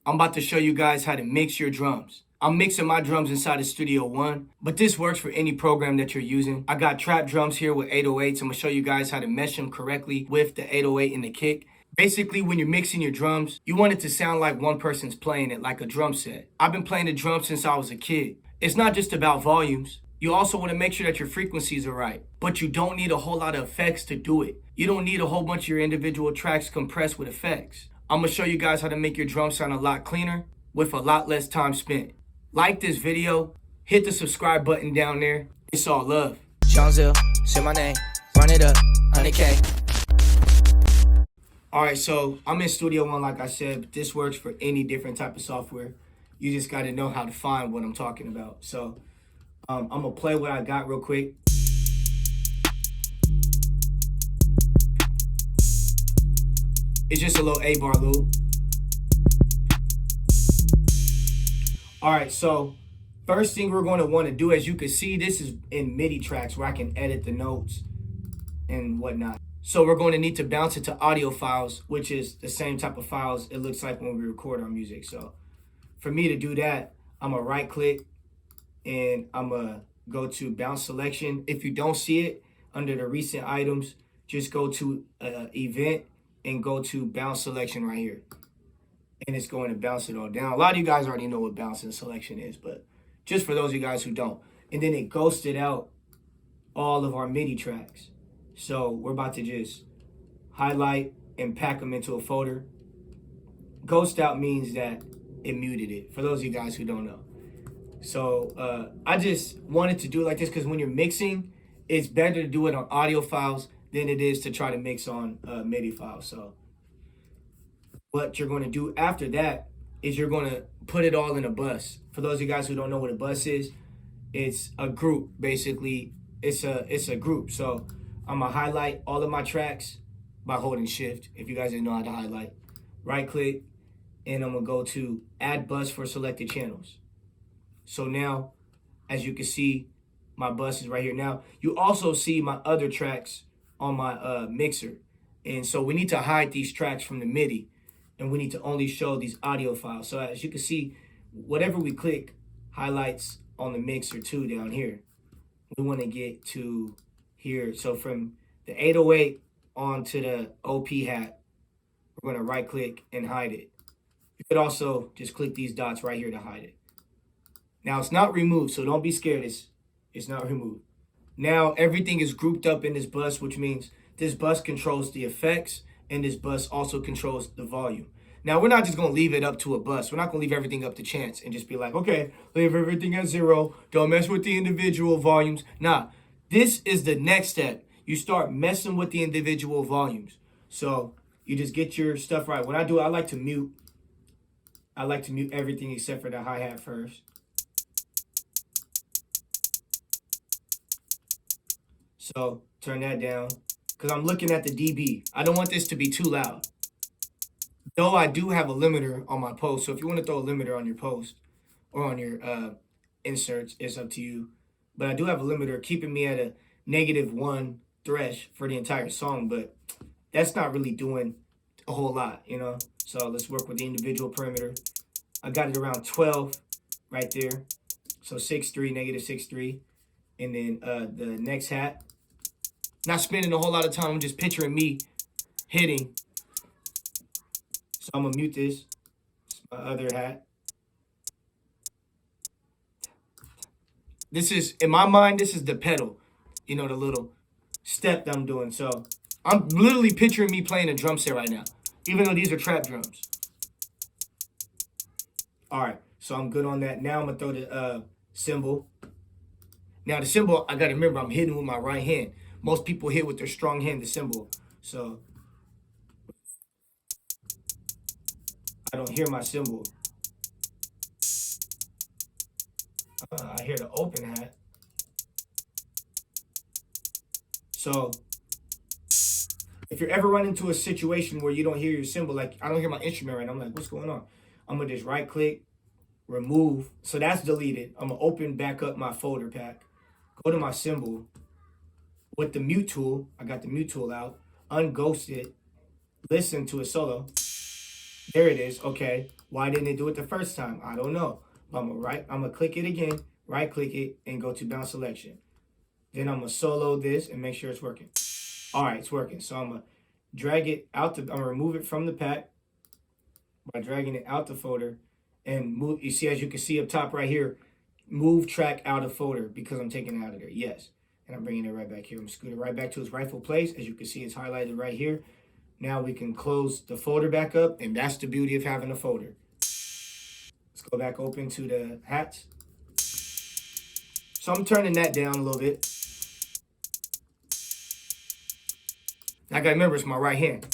I'm about to show you guys how to mix your drums. I'm mixing my drums inside of Studio One, but this works for any program that you're using. I got trap drums here with 808s. I'm gonna show you guys how to mesh them correctly with the 808 and the kick. Basically, when you're mixing your drums, you want it to sound like one person's playing it, like a drum set. I've been playing the drums since I was a kid. It's not just about volumes. You also want to make sure that your frequencies are right, but you don't need a whole lot of effects to do it. You don't need a whole bunch of your individual tracks compressed with effects. I'm gonna show you guys how to make your drums sound a lot cleaner with a lot less time spent. Like this video, hit the subscribe button down there. It's all love. Zell, say my name, run it up, 100K. Alright, so I'm in Studio One like I said, but this works for any different type of software. You just gotta know how to find what I'm talking about. So I'm gonna play what I got real quick. It's just a little 8-bar loop. All right, so first thing we're going to want to do, as you can see, this is in MIDI tracks where I can edit the notes and whatnot. So we're going to need to bounce it to audio files, which is the same type of files it looks like when we record our music. So for me to do that, I'm going to right click and I'm going to go to bounce selection. If you don't see it under the recent items, just go to event and go to bounce selection right here. And it's going to bounce it all down. A lot of you guys already know what bouncing selection is, but just for those of you guys who don't. And then it ghosted out all of our MIDI tracks. So we're about to just highlight and pack them into a folder. Ghost out means that it muted it, for those of you guys who don't know. So I just wanted to do it like this because when you're mixing, it's better to do it on audio files than it is to try to mix on MIDI files. So what you're going to do after that is you're going to put it all in a bus. For those of you guys who don't know what a bus is, it's a group. Basically, it's a group. So I'm going to highlight all of my tracks by holding shift. If you guys didn't know how to highlight, right click, and I'm going to go to add bus for selected channels. So now, as you can see, my bus is right here. Now, you also see my other tracks on my mixer. And so we need to hide these tracks from the MIDI. And we need to only show these audio files. So as you can see, whatever we click highlights on the mixer too down here. We want to get to here. So from the 808 onto the OP hat, we're going to right click and hide it. You could also just click these dots right here to hide it. Now it's not removed, so don't be scared. It's not removed. Now everything is grouped up in this bus, which means this bus controls the effects and this bus also controls the volume. Now, we're not just going to leave it up to a bus. We're not going to leave everything up to chance and just be like, okay, leave everything at 0. Don't mess with the individual volumes. Nah, this is the next step. You start messing with the individual volumes. So you just get your stuff right. When I do it, I like to mute. I like to mute everything except for the hi-hat first. So turn that down. Because I'm looking at the dB. I don't want this to be too loud. Though I do have a limiter on my post. So if you want to throw a limiter on your post or on your inserts, it's up to you. But I do have a limiter keeping me at a -1 thresh for the entire song. But that's not really doing a whole lot, you know. So let's work with the individual parameter. I got it around 12 right there. So 6.3, -6.3. And then the next hat. Not spending a whole lot of time. I'm just picturing me hitting. So I'm going to mute this. It's my other hat. This is, in my mind, this is the pedal. You know, the little step that I'm doing. So I'm literally picturing me playing a drum set right now. Even though these are trap drums. All right. So I'm good on that. Now I'm going to throw the cymbal. Now the cymbal, I got to remember, I'm hitting with my right hand. Most people hit with their strong hand, the cymbal. So I don't hear my cymbal. I hear the open hat. So if you're ever run into a situation where you don't hear your cymbal, like I don't hear my instrument right now, I'm like, what's going on? I'm going to just right click, remove. So that's deleted. I'm going to open back up my folder pack. Go to my cymbal. With the mute tool, I got the mute tool out, unghost it, listen to a solo. There it is, okay. Why didn't it do it the first time? I don't know. But I'm gonna click it again, right click it, and go to bounce selection. Then I'm gonna solo this and make sure it's working. All right, it's working. So I'm gonna drag it out. I'm gonna remove it from the pack by dragging it out the folder and move. You see, as you can see up top right here, move track out of folder because I'm taking it out of there. Yes. And I'm bringing it right back here. I'm scooting it right back to its rightful place. As you can see, it's highlighted right here. Now we can close the folder back up, and that's the beauty of having a folder. Let's go back open to the hats. So I'm turning that down a little bit. I gotta remember it's my right hand.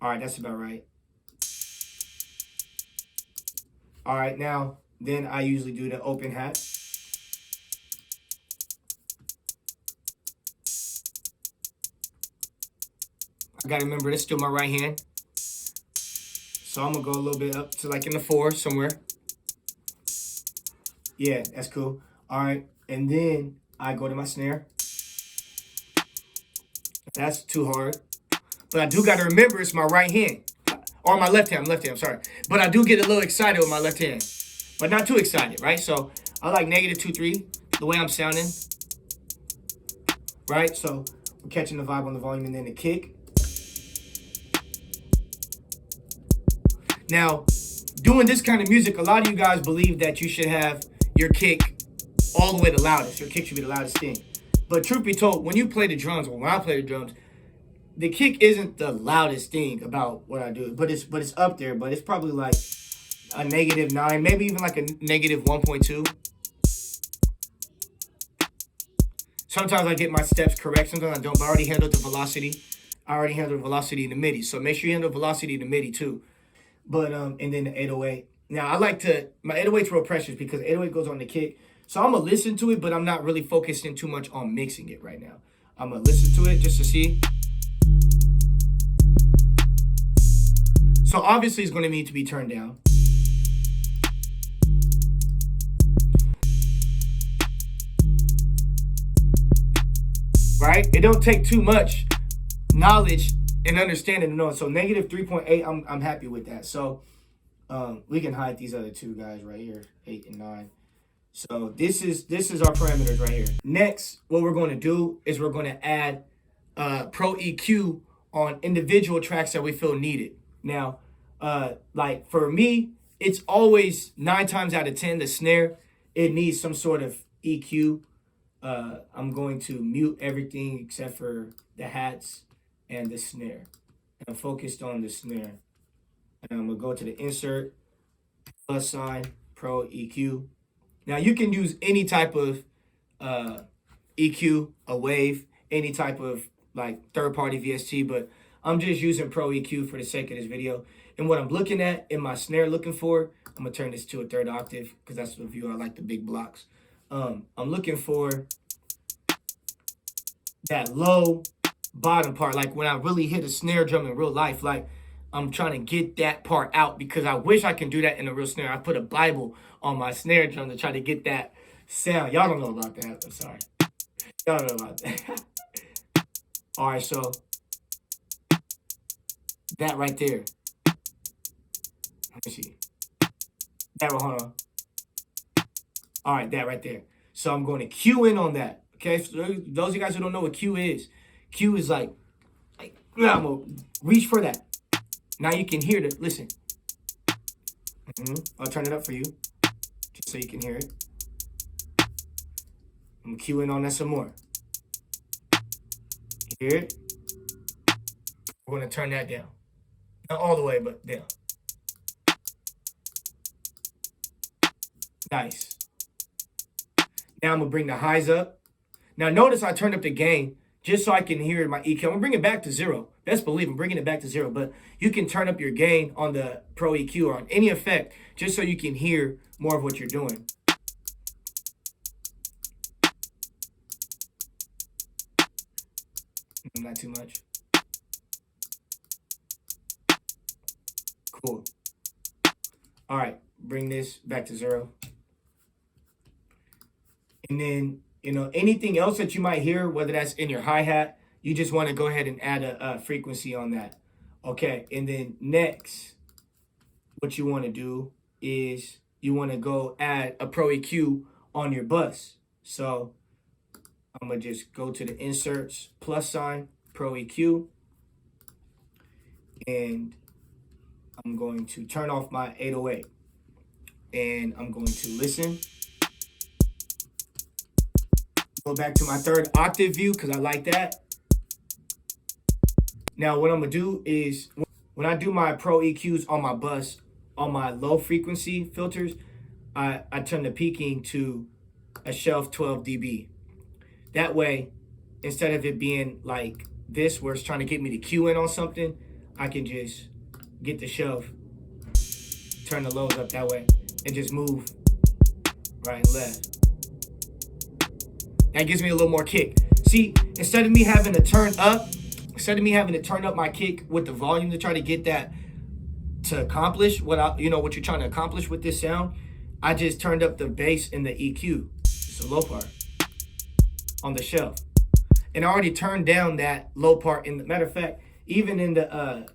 All right, that's about right. All right, now, then I usually do the open hat. I gotta remember it's still my right hand. So I'm gonna go a little bit up to like in the 4 somewhere. Yeah, that's cool. All right, and then I go to my snare. That's too hard. But I do gotta remember it's my right hand. Or my left hand, I'm sorry. But I do get a little excited with my left hand. But not too excited, right? So I like -2-3, the way I'm sounding. Right? So we're catching the vibe on the volume and then the kick. Now, doing this kind of music, a lot of you guys believe that you should have your kick all the way the loudest. Your kick should be the loudest thing. But truth be told, when you play the drums, or when I play the drums, the kick isn't the loudest thing about what I do. But it's up there. But it's probably like a -9, maybe even like a -1.2. Sometimes I get my steps correct. Sometimes I don't. But I already handled the velocity. I already handled the velocity in the MIDI. So make sure you handle velocity in the MIDI too. But and then the 808. Now I like to, my 808's real precious because 808 goes on the kick. So I'm gonna listen to it, but I'm not really focusing too much on mixing it right now. I'm gonna listen to it just to see. So obviously it's gonna need to be turned down. Right? It don't take too much knowledge and understanding to know. So -3.8, I'm happy with that. So we can hide these other two guys right here, 8 and 9. So this is our parameters right here. Next, what we're going to do is we're going to add Pro EQ on individual tracks that we feel needed. Now, like for me, it's always 9 times out of 10 the snare. It needs some sort of EQ. I'm going to mute everything except for the hats and the snare. And I'm focused on the snare. And I'm going to go to the insert, plus sign, Pro EQ. Now you can use any type of EQ, a wave, any type of like third-party VST, but I'm just using Pro EQ for the sake of this video. And what I'm looking at in my snare looking for, I'm going to turn this to a 3rd octave because that's the view I like, the big blocks. I'm looking for that low bottom part, like when I really hit a snare drum in real life, like I'm trying to get that part out because I wish I can do that in a real snare. I put a Bible on my snare drum to try to get that sound. Y'all don't know about that. I'm sorry. Y'all don't know about that. All right, so that right there. Let me see. That one, hold on. All right, that right there. So I'm going to cue in on that. Okay, so those of you guys who don't know what Q is like I'm going to reach for that. Now you can hear it. Listen. I'll turn it up for you, just so you can hear it. I'm cueing on that some more. You hear it? We're going to turn that down. Not all the way, but down. Nice. Now I'm going to bring the highs up. Now notice I turned up the gain just so I can hear my EQ. I'm going to bring it back to 0. Best believe I'm bringing it back to 0. But you can turn up your gain on the Pro EQ or on any effect just so you can hear more of what you're doing. Not too much. Cool. All right. Bring this back to 0. And then, anything else that you might hear, whether that's in your hi-hat, you just want to go ahead and add a frequency on that. Okay, and then next, what you want to do is you want to go add a Pro EQ on your bus. So I'm going to just go to the inserts plus sign, Pro EQ, and I'm going to turn off my 808, and I'm going to listen. Go back to my third octave view because I like that. Now what I'm going to do is when I do my Pro EQs on my bus, on my low frequency filters, I turn the peaking to a shelf 12 dB. That way, instead of it being like this where it's trying to get me to cue in on something, I can just get the shelf, turn the lows up that way, and just move right and left. That gives me a little more kick. See, instead of me having to turn up my kick with the volume to try to get that to accomplish what you're trying to accomplish with this sound, I just turned up the bass and the EQ. It's a low part on the shelf. And I already turned down that low part. In the matter of fact, even in the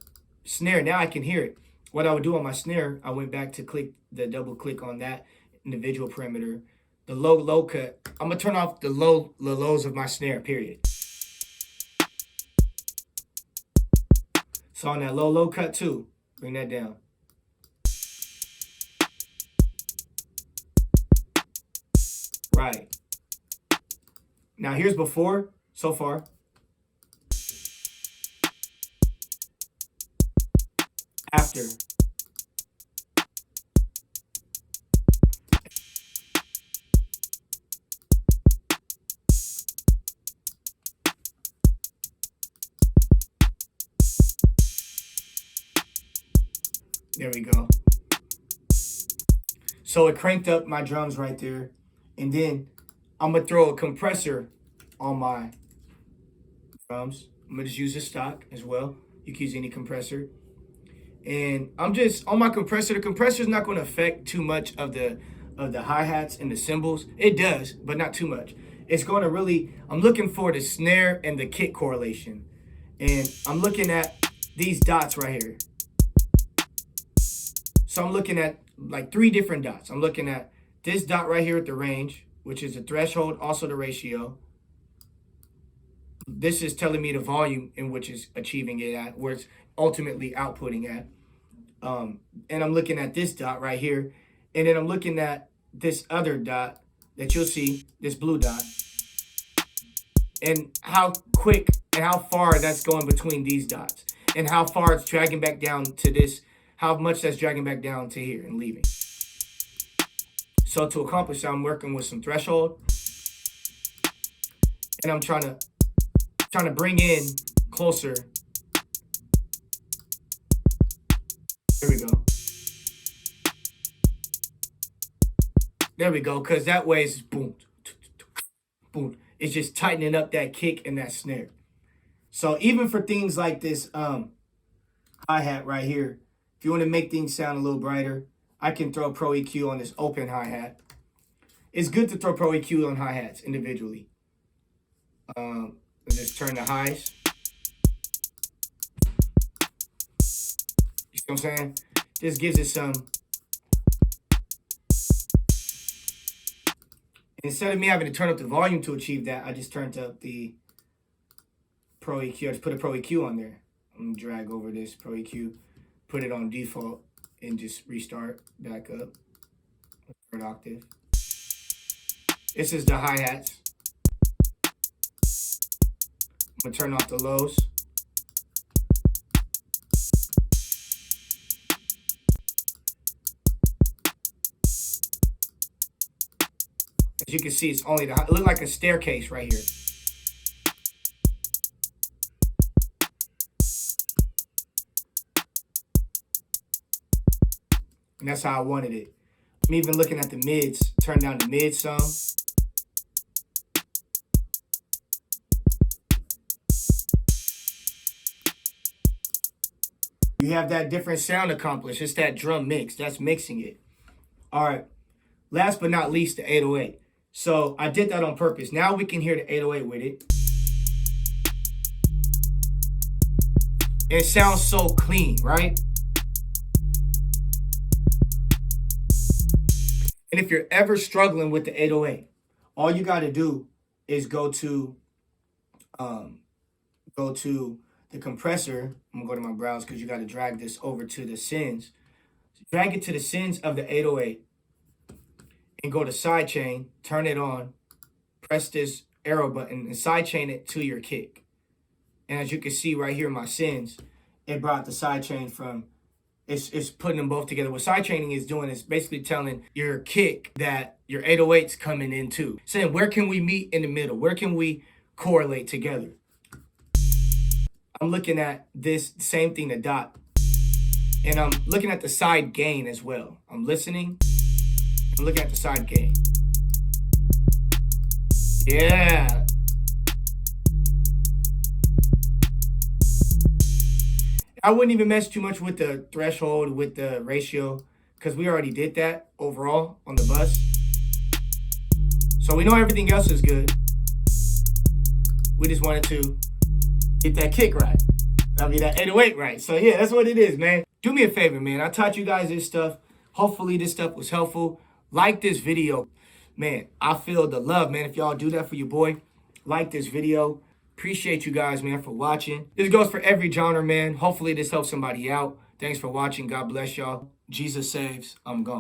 snare, now I can hear it. What I would do on my snare, I went back to double click on that individual parameter. The low cut, I'm gonna turn off the lows of my snare, period. So on that low cut too, bring that down. Right. Now here's before, so far. After. There we go. So it cranked up my drums right there. And then I'm going to throw a compressor on my drums. I'm going to just use a stock as well. You can use any compressor. And I'm just on my compressor. The compressor is not going to affect too much of the hi-hats and the cymbals. It does, but not too much. It's going to really, I'm looking for the snare and the kick correlation. And I'm looking at these dots right here. So I'm looking at like 3 different dots. I'm looking at this dot right here at the range, which is the threshold, also the ratio. This is telling me the volume in which it's achieving it at, where it's ultimately outputting at. And I'm looking at this dot right here. And then I'm looking at this other dot that you'll see, this blue dot. And how quick and how far that's going between these dots. And how far it's dragging back down to this, how much that's dragging back down to here and leaving. So to accomplish that, I'm working with some threshold. And I'm trying to bring in closer. There we go. There we go, because that way it's boom, boom. It's just tightening up that kick and that snare. So even for things like this hi-hat right here, if you want to make things sound a little brighter, I can throw Pro EQ on this open hi-hat. It's good to throw Pro EQ on hi-hats individually. Just turn the highs. You see what I'm saying? This gives it some. Instead of me having to turn up the volume to achieve that, I just turned up the Pro EQ. I just put a Pro EQ on there. I'm going to drag over this Pro EQ, put it on default, and just restart back up. Third octave. This is the hi-hats. I'm going to turn off the lows. As you can see, it's only it looked like a staircase right here. And that's how I wanted it. I'm even looking at the mids. Turn down the mids some. You have that different sound accomplished. It's that drum mix. That's mixing it. All right. Last but not least, the 808. So I did that on purpose. Now we can hear the 808 with it. It sounds so clean, right? And if you're ever struggling with the 808, all you got to do is go to the compressor. I'm gonna go to my browse because you got to drag this over to the sends. Drag it to the sends of the 808 and go to sidechain, turn it on, press this arrow button and sidechain it to your kick. And as you can see right here in my sends, it brought the sidechain from, it's putting them both together. What sidechaining is doing is basically telling your kick that your 808's coming in too. Saying, where can we meet in the middle? Where can we correlate together? I'm looking at this same thing, the dot. And I'm looking at the side gain as well. I'm listening. I'm looking at the side gain. Yeah. I wouldn't even mess too much with the threshold, with the ratio, because we already did that overall on the bus. So we know everything else is good. We just wanted to get that kick right. I mean, that 808 right. So yeah, that's what it is, man. Do me a favor, man. I taught you guys this stuff. Hopefully this stuff was helpful. Like this video. Man, I feel the love, man. If y'all do that for your boy, like this video. Appreciate you guys, man, for watching. This goes for every genre, man. Hopefully this helps somebody out. Thanks for watching. God bless y'all. Jesus saves. I'm gone.